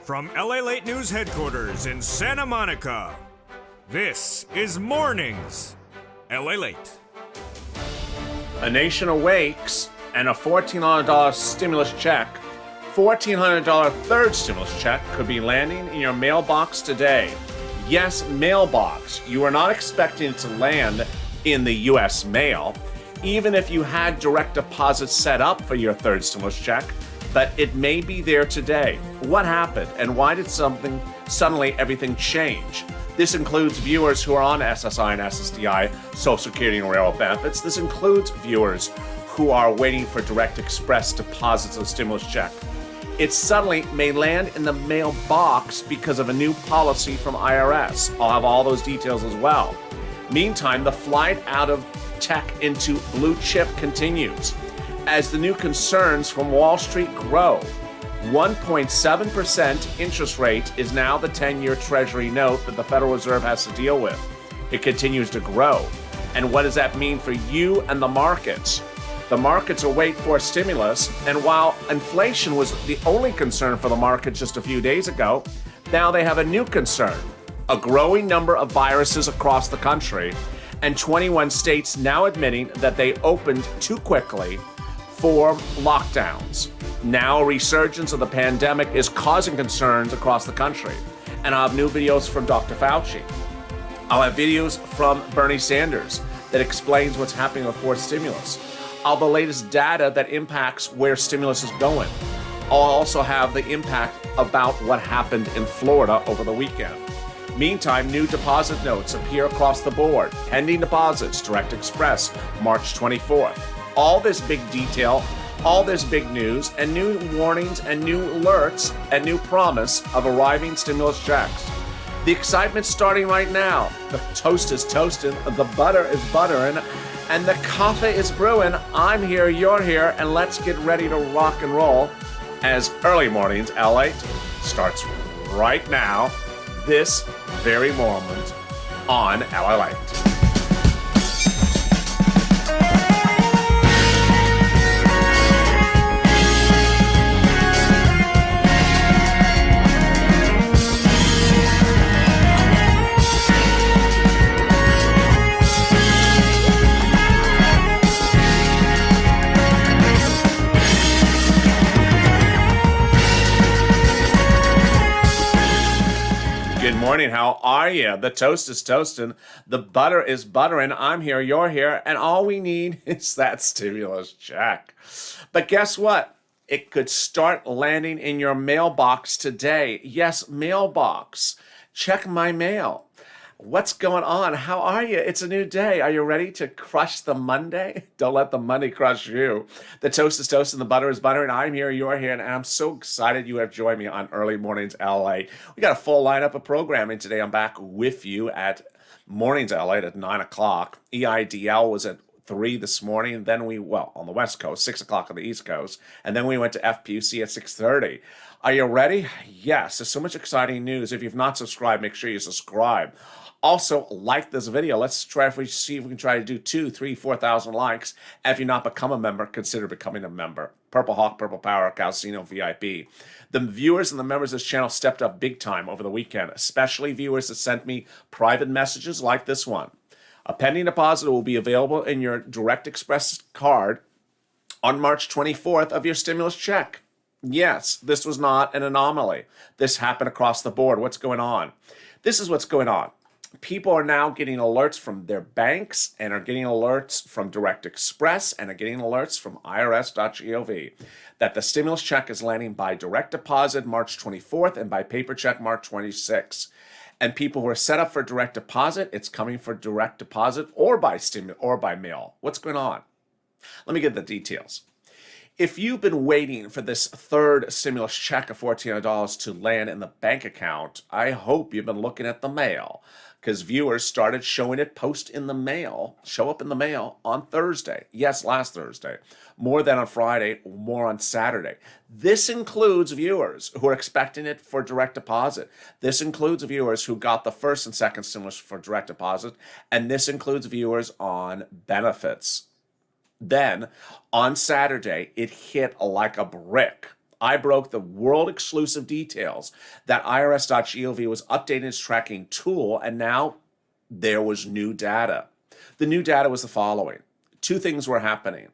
From LALATE News headquarters in Santa Monica, this is Mornings LALATE. A nation awakes and a $1,400 stimulus check, $1,400 third stimulus check could be landing in your mailbox today. Yes, mailbox. You are not expecting it to land in the U.S. mail, even if you had direct deposit set up for your third stimulus check, but it may be there today. What happened and why did suddenly everything change? This includes viewers who are on SSI and SSDI, Social Security and Railroad benefits. This includes viewers who are waiting for direct express deposits of stimulus check. It suddenly may land in the mailbox because of a new policy from IRS. I'll have all those details as well. Meantime, the flight out of tech into blue chip continues as the new concerns from Wall Street grow. 1.7% interest rate is now the 10-year Treasury note that the Federal Reserve has to deal with. It continues to grow. And what does that mean for you and the markets? The markets are waiting for stimulus, and while inflation was the only concern for the market just a few days ago, now they have a new concern. A growing number of viruses across the country, and 21 states now admitting that they opened too quickly for lockdowns. Now a resurgence of the pandemic is causing concerns across the country. And I'll have new videos from Dr. Fauci. I'll have videos from Bernie Sanders that explains what's happening with fourth stimulus. I'll have the latest data that impacts where stimulus is going. I'll also have the impact about what happened in Florida over the weekend. Meantime, new deposit notes appear across the board. Pending deposits, Direct Express, March 24th. All this big detail, all this big news, and new warnings and new alerts and new promise of arriving stimulus checks. The excitement's starting right now. The toast is toasting, the butter is buttering, and the coffee is brewing. I'm here, you're here, and let's get ready to rock and roll as Early Mornings LALATE starts right now, this very moment on LALATE. Good morning, how are you? The toast is toasting, the butter is buttering, I'm here, you're here, and all we need is that stimulus check. But guess what? It could start landing in your mailbox today. Yes, mailbox. Check my mail. What's going on? How are you? It's a new day. Are you ready to crush the Monday? Don't let the Monday crush you. The toast is toast and the butter is butter, and I'm here, you're here, and I'm so excited you have joined me on Early Mornings LA. We got a full lineup of programming today. I'm back with you at Mornings LA at 9 o'clock. EIDL was at 3 this morning, and then on the West Coast, 6 o'clock on the East Coast, and then we went to FPUC at 6:30. Are you ready? Yes, there's so much exciting news. If you've not subscribed, make sure you subscribe. Also, like this video. Let's see if we can try to do 2,000, 3,000, 4,000 likes. And if you've not become a member, consider becoming a member. Purple Hawk, Purple Power, Calcino VIP. The viewers and the members of this channel stepped up big time over the weekend, especially viewers that sent me private messages like this one. A pending deposit will be available in your Direct Express card on March 24th of your stimulus check. Yes, this was not an anomaly. This happened across the board. What's going on? This is what's going on. People are now getting alerts from their banks and are getting alerts from Direct Express and are getting alerts from irs.gov that the stimulus check is landing by direct deposit March 24th and by paper check March 26th. And people who are set up for direct deposit, it's coming for direct deposit or by mail. What's going on? Let me get the details. If you've been waiting for this third stimulus check of $1,400 to land in the bank account, I hope you've been looking at the mail, because viewers started showing it show up in the mail on Thursday. Yes, last Thursday. More than on Friday, more on Saturday. This includes viewers who are expecting it for direct deposit. This includes viewers who got the first and second stimulus for direct deposit, and this includes viewers on benefits. Then, on Saturday, it hit like a brick. I broke the world exclusive details that IRS.gov was updating its tracking tool, and now there was new data. The new data was the following. Two things were happening.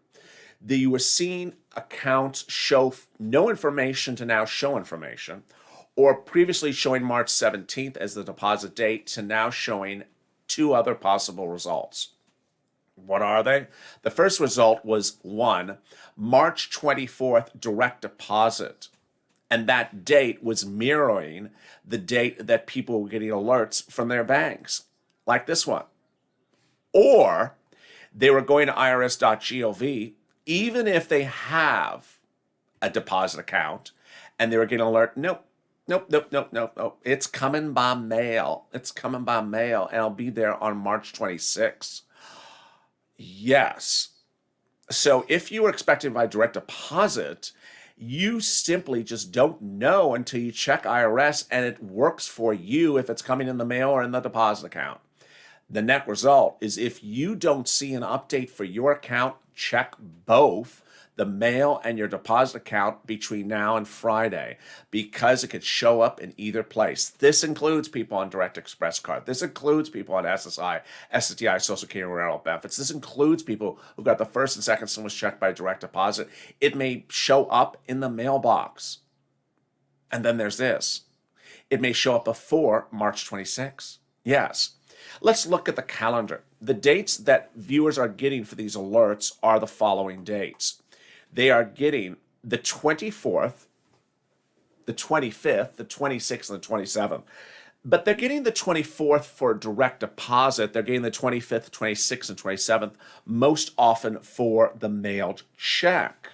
You were seeing accounts show no information to now show information, or previously showing March 17th as the deposit date to now showing two other possible results. What are they? The first result was one, March 24th direct deposit. And that date was mirroring the date that people were getting alerts from their banks, like this one. Or they were going to irs.gov, even if they have a deposit account, and they were getting an alert, nope. It's coming by mail. It's coming by mail, and I'll be there on March 26th. Yes. So if you were expecting by direct deposit, you simply just don't know until you check IRS, and it works for you if it's coming in the mail or in the deposit account. The net result is if you don't see an update for your account, check both the mail and your deposit account between now and Friday, because it could show up in either place. This includes people on Direct Express card. This includes people on SSI, SSDI, Social Security, and rental benefits. This includes people who got the first and second stimulus check by direct deposit. It may show up in the mailbox. And then there's this. It may show up before March 26th. Yes. Let's look at the calendar. The dates that viewers are getting for these alerts are the following dates. They are getting the 24th, the 25th, the 26th, and the 27th. But they're getting the 24th for direct deposit. They're getting the 25th, 26th, and 27th most often for the mailed check.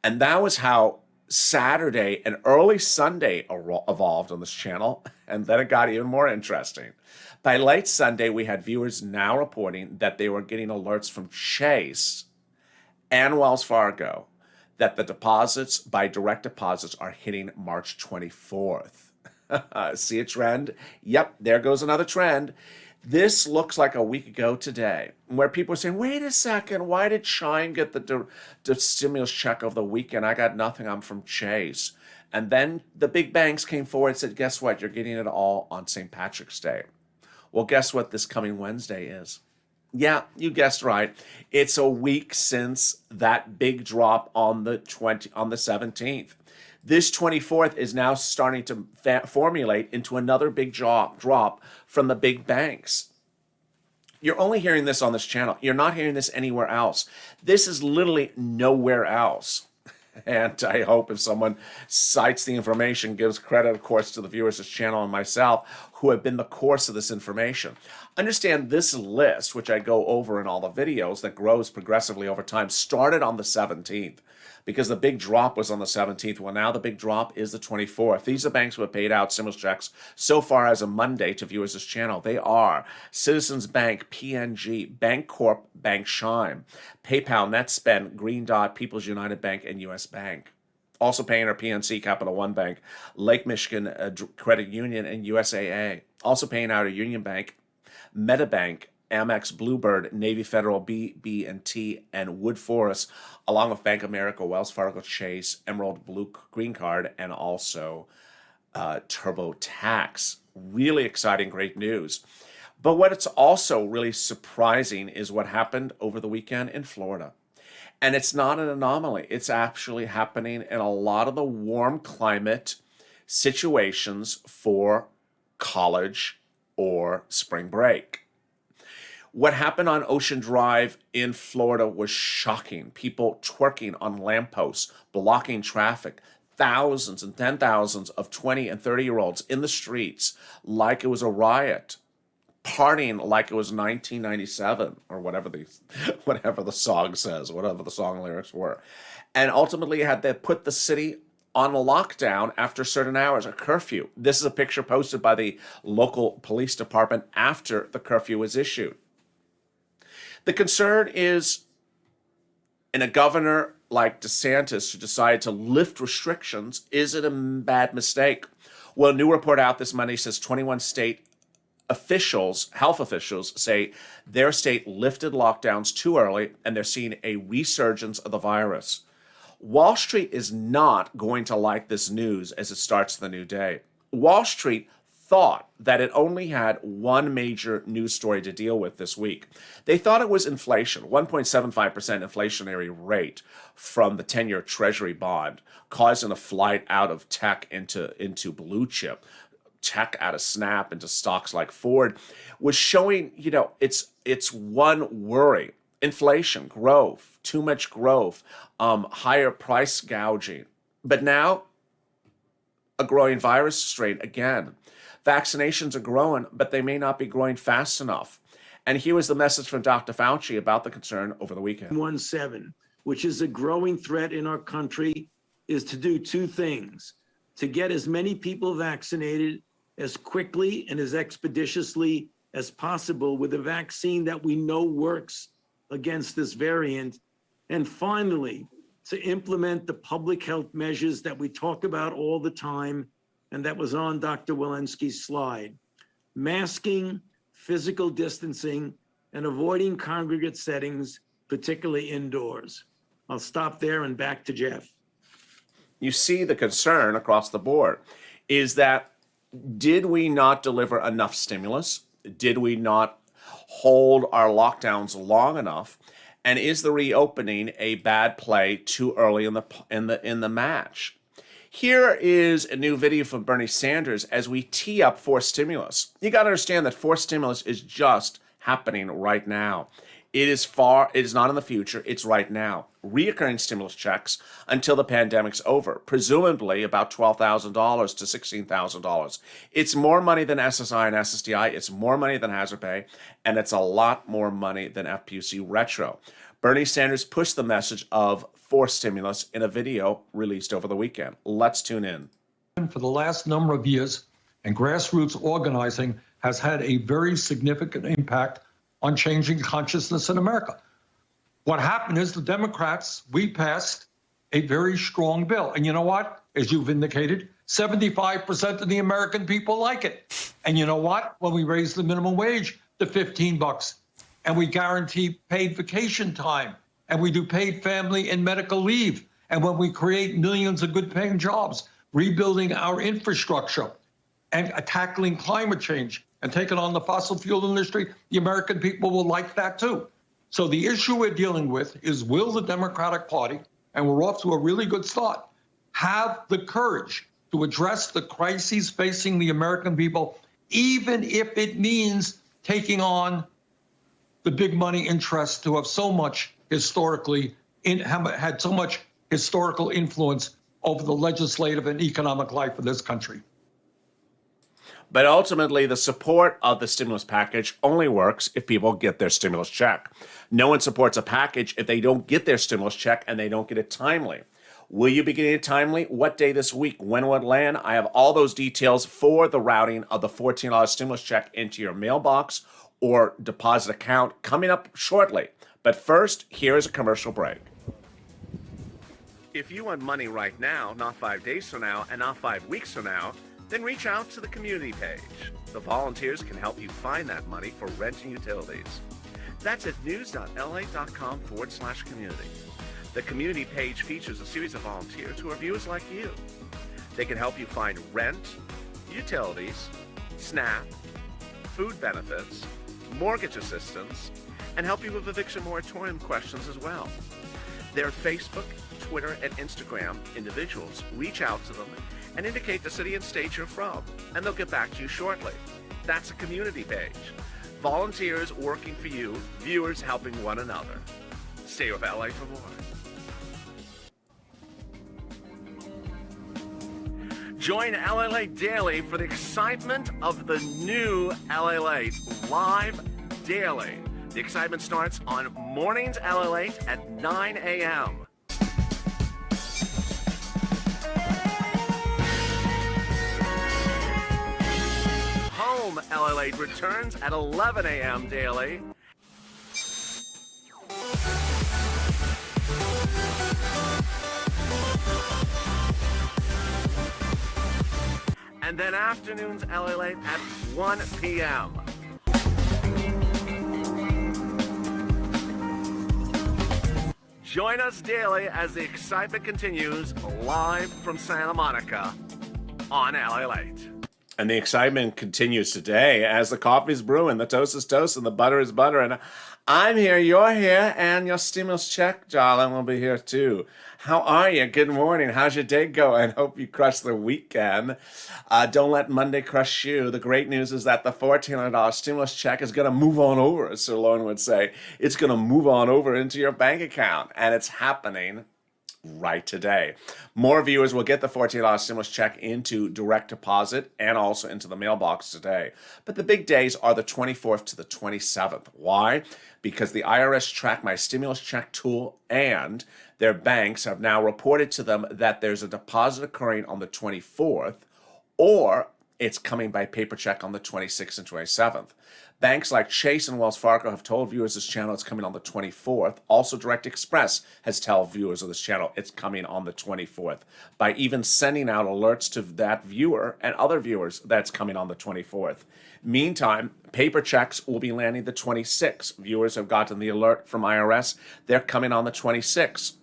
And that was how Saturday and early Sunday evolved on this channel, and then it got even more interesting. By late Sunday, we had viewers now reporting that they were getting alerts from Chase and Wells Fargo that the deposits by direct deposits are hitting March 24th. See a trend? Yep, there goes another trend. This looks like a week ago today, where people are saying, wait a second, why did Chime get the stimulus check over the weekend? I got nothing, I'm from Chase. And then the big banks came forward and said, guess what? You're getting it all on St. Patrick's Day. Well, guess what this coming Wednesday is? Yeah, you guessed right. It's a week since that big drop on the 17th. This 24th is now starting to formulate into another big drop from the big banks. You're only hearing this on this channel. You're not hearing this anywhere else. This is literally nowhere else. And I hope if someone cites the information, gives credit, of course, to the viewers of this channel and myself who have been the course of this information. Understand this list, which I go over in all the videos that grows progressively over time, started on the 17th because the big drop was on the 17th. Well, now the big drop is the 24th. These are banks who have paid out stimulus checks so far as a Monday to viewers of this channel. They are Citizens Bank, PNG, Bancorp, Bank Chime, PayPal, NetSpend, Green Dot, People's United Bank, and U.S. Bank. Also paying are PNC, Capital One Bank, Lake Michigan Credit Union, and USAA. Also paying out are Union Bank, MetaBank, Amex, Bluebird, Navy Federal, BB&T, and Wood Forest, along with Bank of America, Wells Fargo, Chase, Emerald, Blue Green Card, and also TurboTax. Really exciting, great news. But what it's also really surprising is what happened over the weekend in Florida. And it's not an anomaly. It's actually happening in a lot of the warm climate situations for college or spring break. What happened on Ocean Drive in Florida was shocking. People twerking on lampposts, blocking traffic, thousands and 10,000s of 20 and 30-year-olds in the streets like it was a riot, partying like it was 1997 or whatever the song says, whatever the song lyrics were. And ultimately had to put the city on a lockdown after certain hours, a curfew. This is a picture posted by the local police department after the curfew was issued. The concern is in a governor like DeSantis who decided to lift restrictions, is it a bad mistake? Well, a new report out this Monday says 21 state officials, health officials, say their state lifted lockdowns too early and they're seeing a resurgence of the virus. Wall Street is not going to like this news as it starts the new day. Wall Street thought that it only had one major news story to deal with this week. They thought it was inflation, 1.75% inflationary rate from the 10-year Treasury bond, causing a flight out of tech into blue chip, tech out of Snap into stocks like Ford, was showing, it's one worry. Inflation, growth, too much growth, higher price gouging. But now, a growing virus strain again. Vaccinations are growing, but they may not be growing fast enough. And here was the message from Dr. Fauci about the concern over the weekend. 17, which is a growing threat in our country, is to do two things: to get as many people vaccinated as quickly and as expeditiously as possible with a vaccine that we know works against this variant, and finally, to implement the public health measures that we talk about all the time, and that was on Dr. Walensky's slide: masking, physical distancing, and avoiding congregate settings, particularly indoors. I'll stop there and back to Jeff. You see the concern across the board is that, did we not deliver enough stimulus? Did we not hold our lockdowns long enough? And is the reopening a bad play too early in the match? Here is a new video from Bernie Sanders as we tee up forced stimulus. You got to understand that forced stimulus is just happening right now. It is not in the future, it's right now. Reoccurring stimulus checks until the pandemic's over, presumably about $12,000 to $16,000. It's more money than SSI and SSDI, it's more money than hazard pay, and it's a lot more money than FPUC retro. Bernie Sanders pushed the message of forced stimulus in a video released over the weekend. Let's tune in. For the last number of years, and grassroots organizing has had a very significant impact on changing consciousness in America. What happened is the Democrats, we passed a very strong bill. And you know what? As you've indicated, 75% of the American people like it. And you know what? When we raise the minimum wage to $15, and we guarantee paid vacation time, and we do paid family and medical leave, and when we create millions of good paying jobs, rebuilding our infrastructure and tackling climate change and taking on the fossil fuel industry, the American people will like that too. So the issue we're dealing with is, will the Democratic Party, and we're off to a really good start, have the courage to address the crises facing the American people, even if it means taking on the big money interests who have so much historically, had so much historical influence over the legislative and economic life of this country. But ultimately, the support of the stimulus package only works if people get their stimulus check. No one supports a package if they don't get their stimulus check and they don't get it timely. Will you be getting it timely? What day this week? When will it land? I have all those details for the routing of the $14 stimulus check into your mailbox or deposit account coming up shortly. But first, here is a commercial break. If you want money right now, not 5 days from now, and not 5 weeks from now, then reach out to the community page. The volunteers can help you find that money for rent and utilities. That's at news.la.com/community. The community page features a series of volunteers who are viewers like you. They can help you find rent, utilities, SNAP, food benefits, mortgage assistance, and help you with eviction moratorium questions as well. Their Facebook, Twitter, and Instagram individuals reach out to them and indicate the city and state you're from, and they'll get back to you shortly. That's a community page. Volunteers working for you, viewers helping one another. Stay with LA for more. Join LALATE Daily for the excitement of the new LALATE live daily. The excitement starts on Mornings LALATE at 9 a.m. Home LALATE returns at 11 a.m. daily. And then afternoons LALATE at 1 p.m. Join us daily as the excitement continues live from Santa Monica on LALATE. And the excitement continues today as the coffee's brewing, the toast is toast, and the butter is butter. And I'm here, you're here, and your stimulus check, darling, will be here too. How are you? Good morning. How's your day going? Hope you crushed the weekend. Don't let Monday crush you. The great news is that the $1,400 stimulus check is going to move on over, as Sir Lauren would say. It's going to move on over into your bank account, and it's happening right today. More viewers will get the $1,400 stimulus check into direct deposit and also into the mailbox today. But the big days are the 24th to the 27th. Why? Because the IRS tracked my stimulus check tool and their banks have now reported to them that there's a deposit occurring on the 24th or it's coming by paper check on the 26th and 27th. Banks like Chase and Wells Fargo have told viewers this channel is coming on the 24th. Also, Direct Express has told viewers of this channel it's coming on the 24th by even sending out alerts to that viewer and other viewers that's coming on the 24th. Meantime, paper checks will be landing the 26th. Viewers have gotten the alert from IRS. They're coming on the 26th.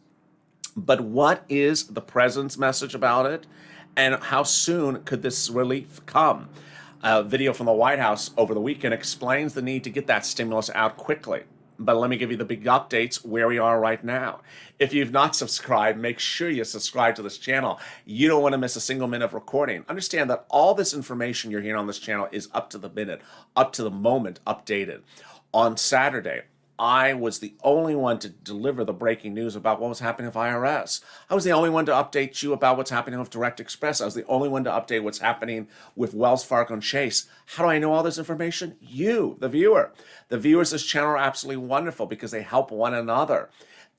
But what is the president's message about it? And how soon could this relief come? A video from the White House over the weekend explains the need to get that stimulus out quickly. But let me give you the big updates where we are right now. If you've not subscribed, make sure you subscribe to this channel. You don't want to miss a single minute of recording. Understand that all this information you're hearing on this channel is up to the minute, up to the moment, updated. On Saturday, I was the only one to deliver the breaking news about what was happening with IRS. I was the only one to update you about what's happening with Direct Express. I was the only one to update what's happening with Wells Fargo and Chase. How do I know all this information? You, the viewer. The viewers of this channel are absolutely wonderful because they help one another.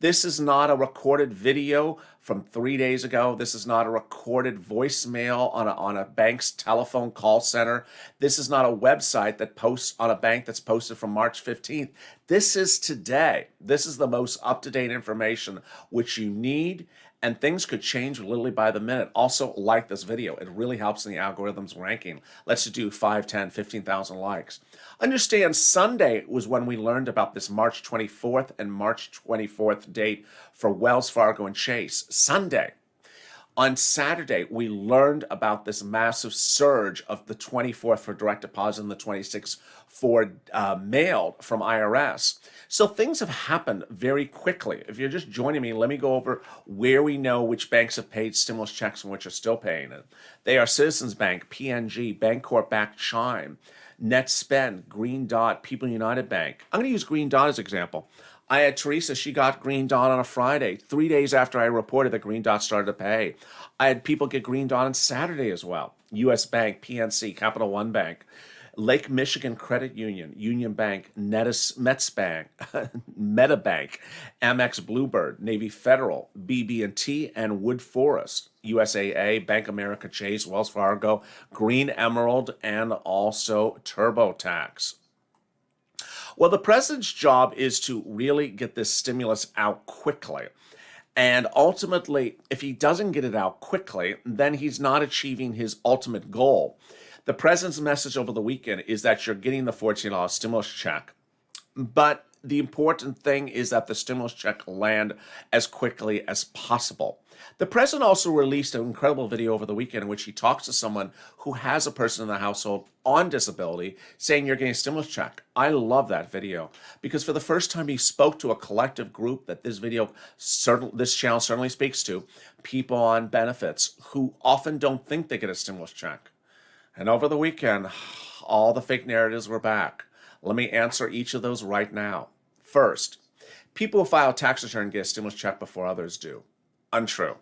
This is not a recorded video from 3 days ago. This is not a recorded voicemail on a bank's telephone call center. This is not a website that posts on a bank that's posted from March 15th. This is today. This is the most up-to-date information which you need, and things could change literally by the minute. Also, like this video. It really helps in the algorithm's ranking. Let's do 5, 10, 15,000 likes. Understand, Sunday was when we learned about this March 24th and March 24th date for Wells Fargo and Chase. Sunday. On Saturday, we learned about this massive surge of the 24th for direct deposit and the 26th for mailed from IRS. So things have happened very quickly. If you're just joining me, let me go over where we know which banks have paid stimulus checks and which are still paying it. They are Citizens Bank, PNG, Bancorp Back, Chime, NetSpend, Green Dot, People United Bank. I'm going to use Green Dot as an example. I had Teresa, she got Green Dot on a Friday, 3 days after I reported that Green Dot started to pay. I had people get Green Dot on Saturday as well. US Bank, PNC, Capital One Bank, Lake Michigan Credit Union, Union Bank, Mets Bank, MetaBank, Amex Bluebird, Navy Federal, BB&T, and Wood Forest, USAA, Bank America Chase, Wells Fargo, Green Emerald, and also TurboTax. Well, the president's job is to really get this stimulus out quickly. And ultimately, if he doesn't get it out quickly, then he's not achieving his ultimate goal. The president's message over the weekend is that you're getting the $14 stimulus check. But the important thing is that the stimulus check land as quickly as possible. The president also released an incredible video over the weekend in which he talks to someone who has a person in the household on disability saying you're getting a stimulus check. I love that video because for the first time he spoke to a collective group that this channel certainly speaks to, people on benefits who often don't think they get a stimulus check. And over the weekend, all the fake narratives were back. Let me answer each of those right now. First, people who file a tax return get a stimulus check before others do. Untrue.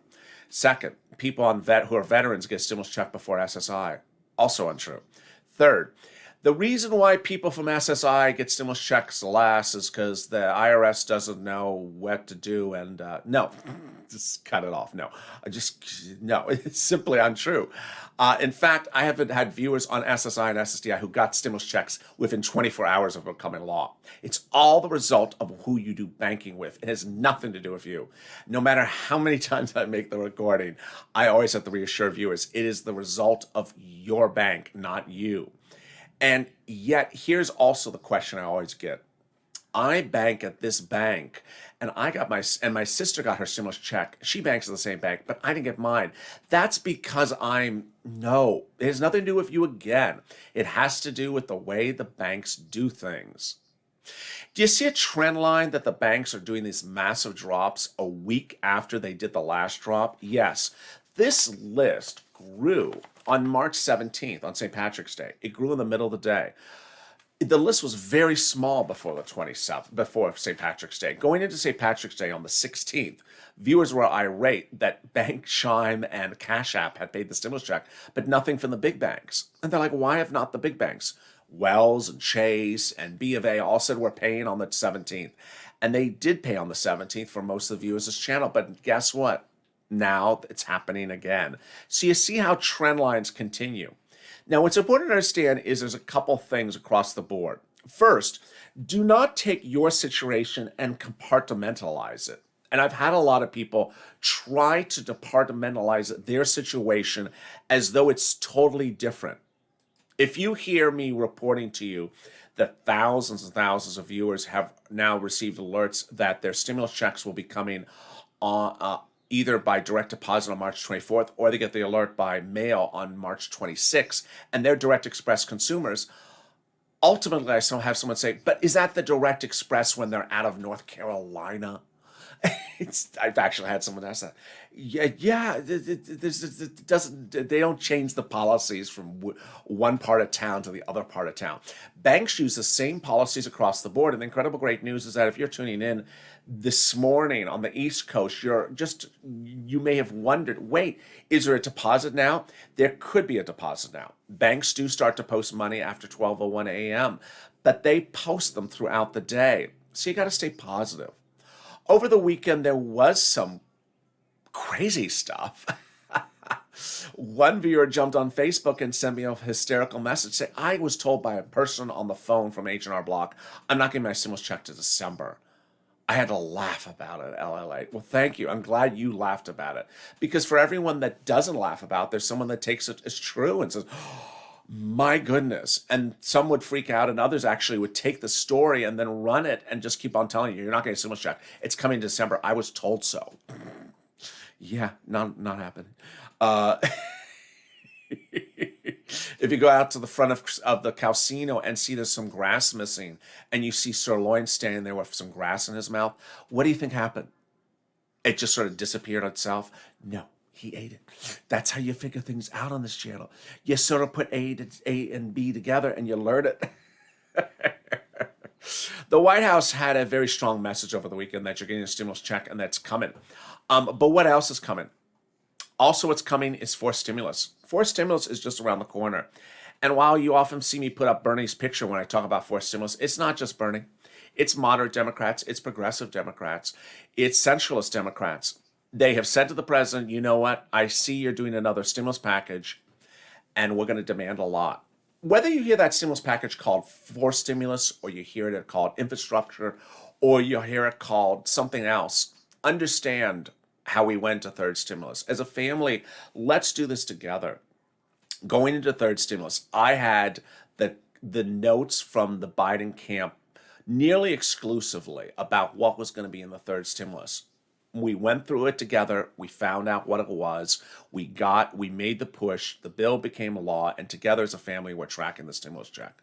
Second, people who are veterans get a stimulus check before SSI. Also untrue. Third, the reason why people from SSI get stimulus checks last is because the IRS doesn't know what to do. And no, just cut it off. No, it's simply untrue. In fact, I have had viewers on SSI and SSDI who got stimulus checks within 24 hours of becoming law. It's all the result of who you do banking with. It has nothing to do with you. No matter how many times I make the recording, I always have to reassure viewers, it is the result of your bank, not you. And yet, here's also the question I always get. I bank at this bank, and my sister got her stimulus check. She banks at the same bank, but I didn't get mine. That's because no, it has nothing to do with you again. It has to do with the way the banks do things. Do you see a trend line that the banks are doing these massive drops a week after they did the last drop? Yes. This list grew on March 17th, on St. Patrick's Day. It grew in the middle of the day. The list was very small before the 27th, before St. Patrick's Day. Going into St. Patrick's Day on the 16th, viewers were irate that Bank, Chime, and Cash App had paid the stimulus check, but nothing from the big banks. And they're like, why have not the big banks? Wells and Chase and B of A all said we're paying on the 17th. And they did pay on the 17th for most of the viewers of this channel. But guess what? Now it's happening again. So you see how trend lines continue. Now, what's important to understand is there's a couple things across the board. First, do not take your situation and compartmentalize it. And I've had a lot of people try to compartmentalize their situation as though it's totally different. If you hear me reporting to you that thousands and thousands of viewers have now received alerts that their stimulus checks will be coming on either by direct deposit on March 24th, or they get the alert by mail on March 26th, and they're direct express consumers, ultimately I still have someone say, but is that the direct express when they're out of North Carolina? I've actually had someone ask that. Yeah. They don't change the policies from one part of town to the other part of town. Banks use the same policies across the board. And the incredible great news is that if you're tuning in this morning on the East Coast, you may have wondered, wait, is there a deposit now? There could be a deposit now. Banks do start to post money after 12:01 a.m., but they post them throughout the day. So you got to stay positive. Over the weekend, there was some crazy stuff. One viewer jumped on Facebook and sent me a hysterical message saying, I was told by a person on the phone from H&R Block, I'm not getting my stimulus check to December. I had to laugh about it, LALATE. Well, thank you. I'm glad you laughed about it. Because for everyone that doesn't laugh about it, there's someone that takes it as true and says, my goodness. And some would freak out, and others actually would take the story and then run it and just keep on telling you, you're not getting a stimulus check. It's coming in December. I was told so. Yeah, not happening. If you go out to the front of the casino and see there's some grass missing, and you see Sirloin standing there with some grass in his mouth, what do you think happened? It just sort of disappeared on itself? No. He ate it. That's how you figure things out on this channel. You sort of put A and B together and you learn it. The White House had a very strong message over the weekend that you're getting a stimulus check and that's coming. But what else is coming? Also, what's coming is forced stimulus. Forced stimulus is just around the corner. And while you often see me put up Bernie's picture when I talk about forced stimulus, it's not just Bernie. It's moderate Democrats. It's progressive Democrats. It's centralist Democrats. They have said to the president, you know what? I see you're doing another stimulus package, and we're going to demand a lot. Whether you hear that stimulus package called forced stimulus, or you hear it called infrastructure, or you hear it called something else, understand how we went to third stimulus. As a family, let's do this together. Going into third stimulus, I had the notes from the Biden camp nearly exclusively about what was going to be in the third stimulus. We went through it together. We found out what it was. We made the push. The bill became a law, and together as a family, we're tracking the stimulus check.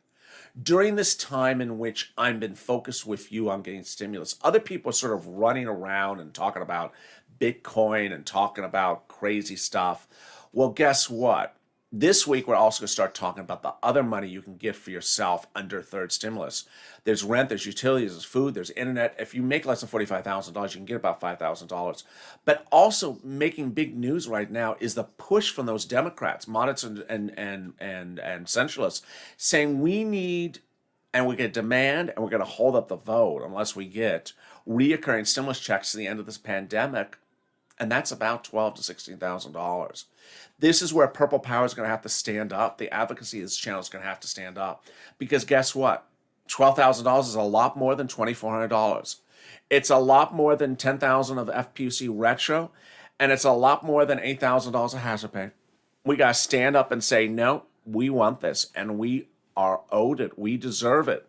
During this time in which I've been focused with you on getting stimulus, other people are sort of running around and talking about Bitcoin and talking about crazy stuff. Well, guess what? This week, we're also going to start talking about the other money you can get for yourself under third stimulus. There's rent, there's utilities, there's food, there's internet. If you make less than $45,000, you can get about $5,000. But also making big news right now is the push from those Democrats, moderates and centralists, saying we need, and we're going to demand, and we're going to hold up the vote unless we get reoccurring stimulus checks to the end of this pandemic. And that's about $12,000 to $16,000. This is where Purple Power is going to have to stand up. The advocacy of this channel is going to have to stand up. Because guess what? $12,000 is a lot more than $2,400. It's a lot more than $10,000 of FPUC retro. And it's a lot more than $8,000 of hazard pay. We got to stand up and say, no, we want this. And we are owed it. We deserve it.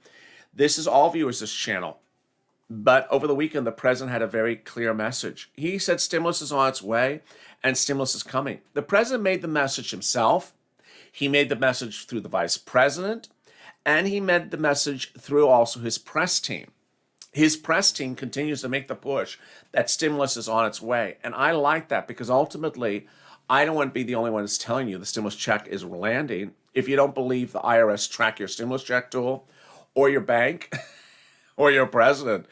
This is all viewers, this channel. But over the weekend, the president had a very clear message. He said stimulus is on its way and stimulus is coming. The president made the message himself. He made the message through the vice president, and he made the message through also his press team. His press team continues to make the push that stimulus is on its way. And I like that because ultimately, I don't want to be the only one that's telling you the stimulus check is landing. If you don't believe the IRS track your stimulus check tool or your bank or your president,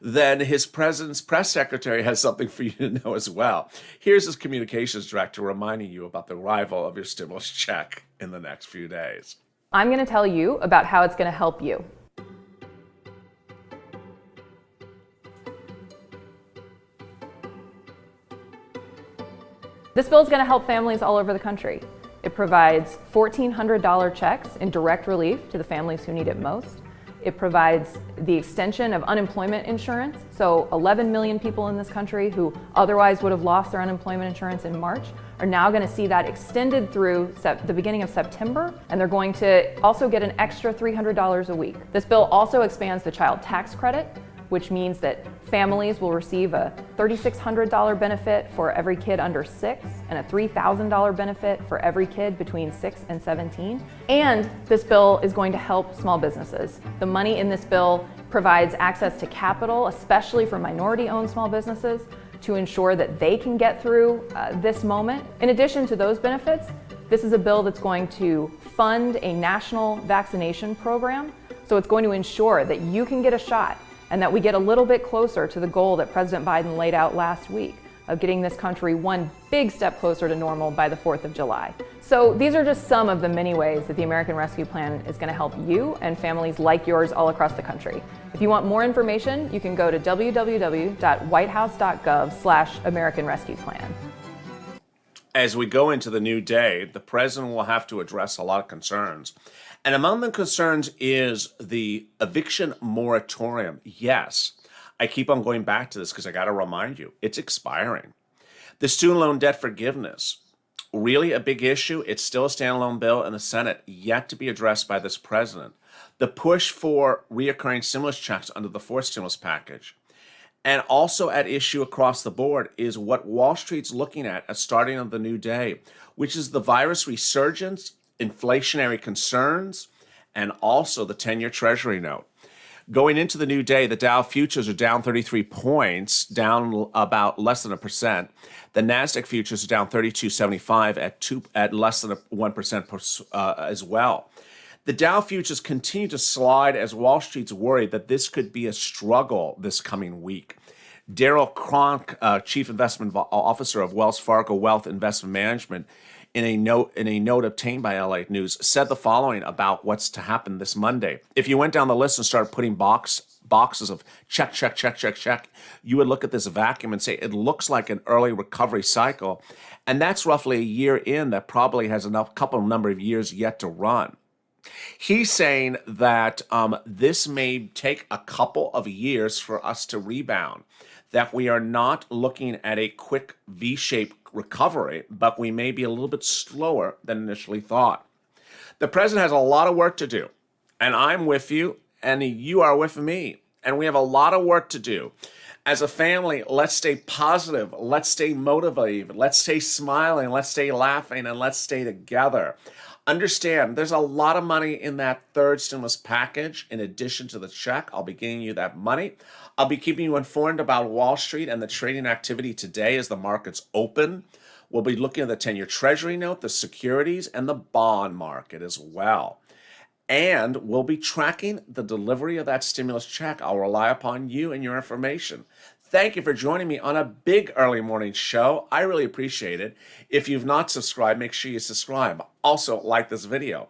then his president's press secretary has something for you to know as well. Here's his communications director reminding you about the arrival of your stimulus check in the next few days. I'm going to tell you about how it's going to help you. This bill is going to help families all over the country. It provides $1,400 checks in direct relief to the families who need it most. It provides the extension of unemployment insurance. So 11 million people in this country who otherwise would have lost their unemployment insurance in March are now going to see that extended through the beginning of September, and they're going to also get an extra $300 a week. This bill also expands the child tax credit, which means that families will receive a $3,600 benefit for every kid under 6 and a $3,000 benefit for every kid between 6 and 17. And this bill is going to help small businesses. The money in this bill provides access to capital, especially for minority-owned small businesses, to ensure that they can get through this moment. In addition to those benefits, this is a bill that's going to fund a national vaccination program. So it's going to ensure that you can get a shot and that we get a little bit closer to the goal that President Biden laid out last week of getting this country one big step closer to normal by the 4th of July. So these are just some of the many ways that the American Rescue Plan is going to help you and families like yours all across the country. If you want more information, you can go to www.whitehouse.gov/American Rescue Plan. As we go into the new day, the president will have to address a lot of concerns. And among the concerns is the eviction moratorium. Yes, I keep on going back to this because I got to remind you, it's expiring. The student loan debt forgiveness, really a big issue. It's still a standalone bill in the Senate, yet to be addressed by this president. The push for reoccurring stimulus checks under the fourth stimulus package. And also at issue across the board is what Wall Street's looking at starting on the new day, which is the virus resurgence, inflationary concerns, and also the 10-year Treasury note. Going into the new day, the Dow futures are down 33 points, down about less than 1%. The NASDAQ futures are down 32.75 at less than 1% as well. The Dow futures continue to slide as Wall Street's worried that this could be a struggle this coming week. Daryl Cronk, Chief Investment Officer of Wells Fargo Wealth Investment Management, in a note obtained by LALATE News, said the following about what's to happen this Monday. If you went down the list and started putting boxes of check, check, check, check, check, you would look at this vacuum and say it looks like an early recovery cycle, and that's roughly a year in that probably has a number of years yet to run. He's saying that this may take a couple of years for us to rebound, that we are not looking at a quick V-shaped recovery, but we may be a little bit slower than initially thought. The president has a lot of work to do, and I'm with you, and you are with me, and we have a lot of work to do. As a family, let's stay positive, let's stay motivated, let's stay smiling, let's stay laughing, and let's stay together. Understand, there's a lot of money in that third stimulus package in addition to the check. I'll be giving you that money. I'll be keeping you informed about Wall Street and the trading activity today as the markets open. We'll be looking at the 10-year Treasury note, the securities, and the bond market as well. And we'll be tracking the delivery of that stimulus check. I'll rely upon you and your information. Thank you for joining me on a big early morning show. I really appreciate it. If you've not subscribed, make sure you subscribe. Also, like this video.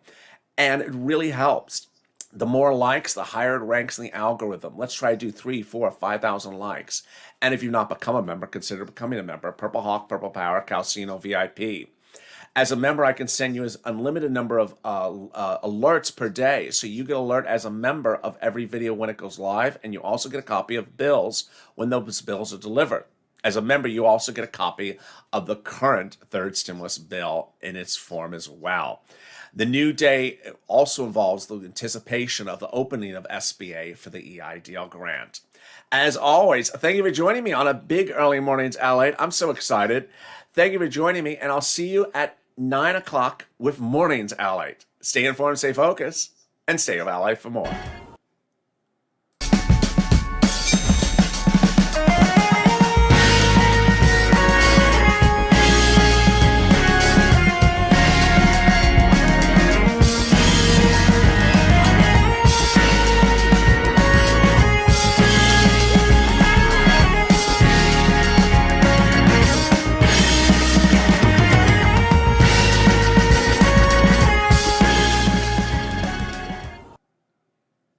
And it really helps. The more likes, the higher it ranks in the algorithm. Let's try to do 3, 4, 5,000 likes. And if you've not become a member, consider becoming a member. Purple Hawk, Purple Power, Calcino, VIP. As a member, I can send you an unlimited number of alerts per day. So you get alert as a member of every video when it goes live. And you also get a copy of bills when those bills are delivered. As a member, you also get a copy of the current third stimulus bill in its form as well. The new day also involves the anticipation of the opening of SBA for the EIDL grant. As always, thank you for joining me on a big early mornings LALATE. I'm so excited. Thank you for joining me, and I'll see you at 9 o'clock with Mornings LALATE. Stay informed, stay focused, and stay with LA for more.